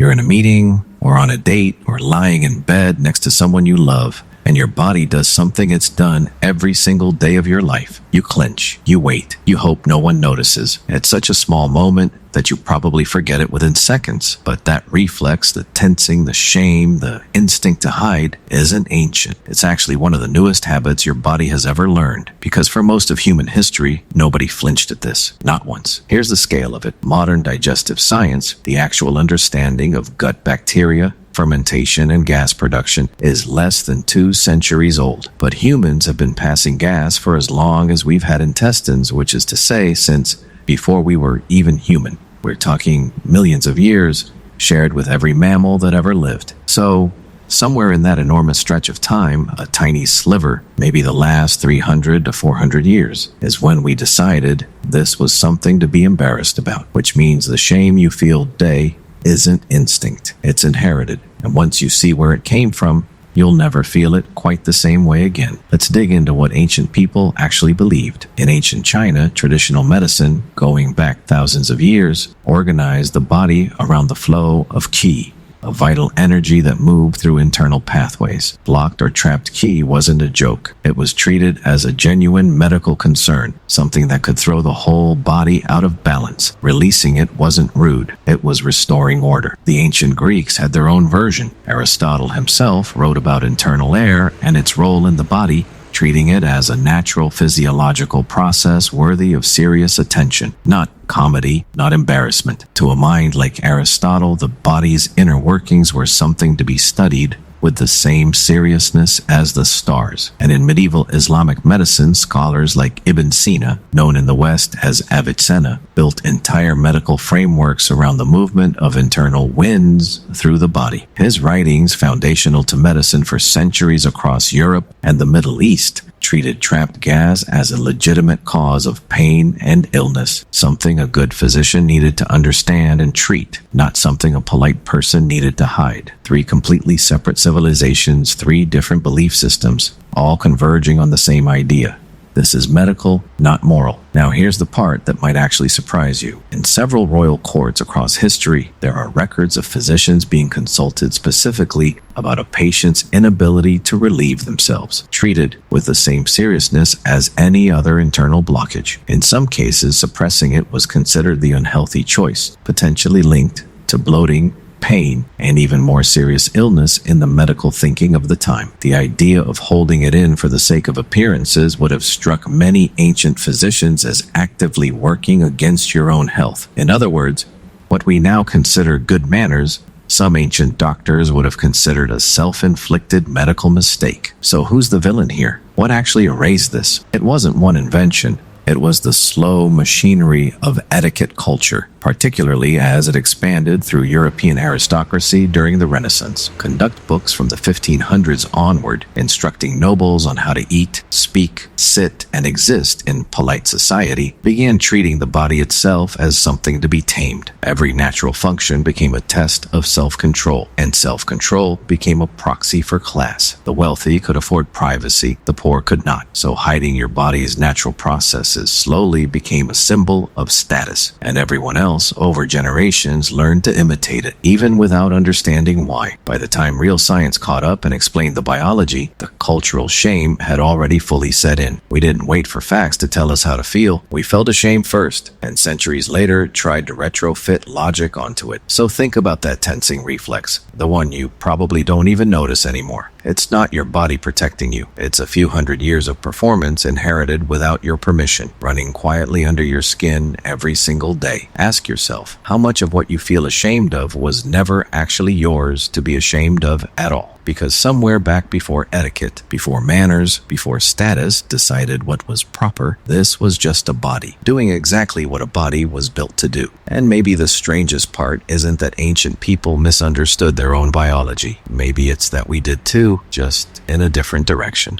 You're in a meeting, or on a date, or lying in bed next to someone you love, and your body does something it's done every single day of your life. You clench, you wait, you hope no one notices. It's such a small moment that you probably forget it within seconds. But that reflex, the tensing, the shame, the instinct to hide, isn't ancient. It's actually one of the newest habits your body has ever learned. Because for most of human history, nobody flinched at this. Not once. Here's the scale of it. Modern digestive science, the actual understanding of gut bacteria, fermentation, and gas production, is less than 2 centuries old. But humans have been passing gas for as long as we've had intestines, which is to say, since before we were even human. We're talking millions of years, shared with every mammal that ever lived. So, somewhere in that enormous stretch of time, a tiny sliver, maybe the last 300 to 400 years, is when we decided this was something to be embarrassed about, which means the shame you feel today isn't instinct, it's inherited. And once you see where it came from, you'll never feel it quite the same way again. Let's dig into what ancient people actually believed. In ancient China, traditional medicine, going back thousands of years, organized the body around the flow of qi, a vital energy that moved through internal pathways. Blocked or trapped qi wasn't a joke. It was treated as a genuine medical concern, something that could throw the whole body out of balance. Releasing it wasn't rude. It was restoring order. The ancient Greeks had their own version. Aristotle himself wrote about internal air and its role in the body, treating it as a natural physiological process worthy of serious attention, not comedy, not embarrassment. To a mind like Aristotle, the body's inner workings were something to be studied with the same seriousness as the stars. And in medieval Islamic medicine, scholars like Ibn Sina, known in the West as Avicenna, built entire medical frameworks around the movement of internal winds through the body. His writings, foundational to medicine for centuries across Europe and the Middle East, treated trapped gas as a legitimate cause of pain and illness, something a good physician needed to understand and treat, not something a polite person needed to hide. 3 completely separate civilizations, 3 different belief systems, all converging on the same idea. This is medical, not moral. Now here's the part that might actually surprise you. In several royal courts across history, there are records of physicians being consulted specifically about a patient's inability to relieve themselves, treated with the same seriousness as any other internal blockage. In some cases, suppressing it was considered the unhealthy choice, potentially linked to bloating, pain, and even more serious illness in the medical thinking of the time. The idea of holding it in for the sake of appearances would have struck many ancient physicians as actively working against your own health. In other words, what we now consider good manners, some ancient doctors would have considered a self-inflicted medical mistake. So who's the villain here? What actually erased this? It wasn't one invention. It was the slow machinery of etiquette culture, particularly as it expanded through European aristocracy during the Renaissance. Conduct books from the 1500s onward, instructing nobles on how to eat, speak, sit, and exist in polite society, began treating the body itself as something to be tamed. Every natural function became a test of self-control, and self-control became a proxy for class. The wealthy could afford privacy, the poor could not. So hiding your body's natural processes slowly became a symbol of status, and everyone else over generations learned to imitate it, even without understanding why. By the time real science caught up and explained the biology, the cultural shame had already fully set in. We didn't wait for facts to tell us how to feel. We felt ashamed first, and centuries later tried to retrofit logic onto it. So think about that tensing reflex, the one you probably don't even notice anymore. It's not your body protecting you. It's a few hundred years of performance inherited without your permission, running quietly under your skin every single day. Ask yourself, how much of what you feel ashamed of was never actually yours to be ashamed of at all? Because somewhere back before etiquette, before manners, before status decided what was proper, this was just a body, doing exactly what a body was built to do. And maybe the strangest part isn't that ancient people misunderstood their own biology. Maybe it's that we did too, just in a different direction.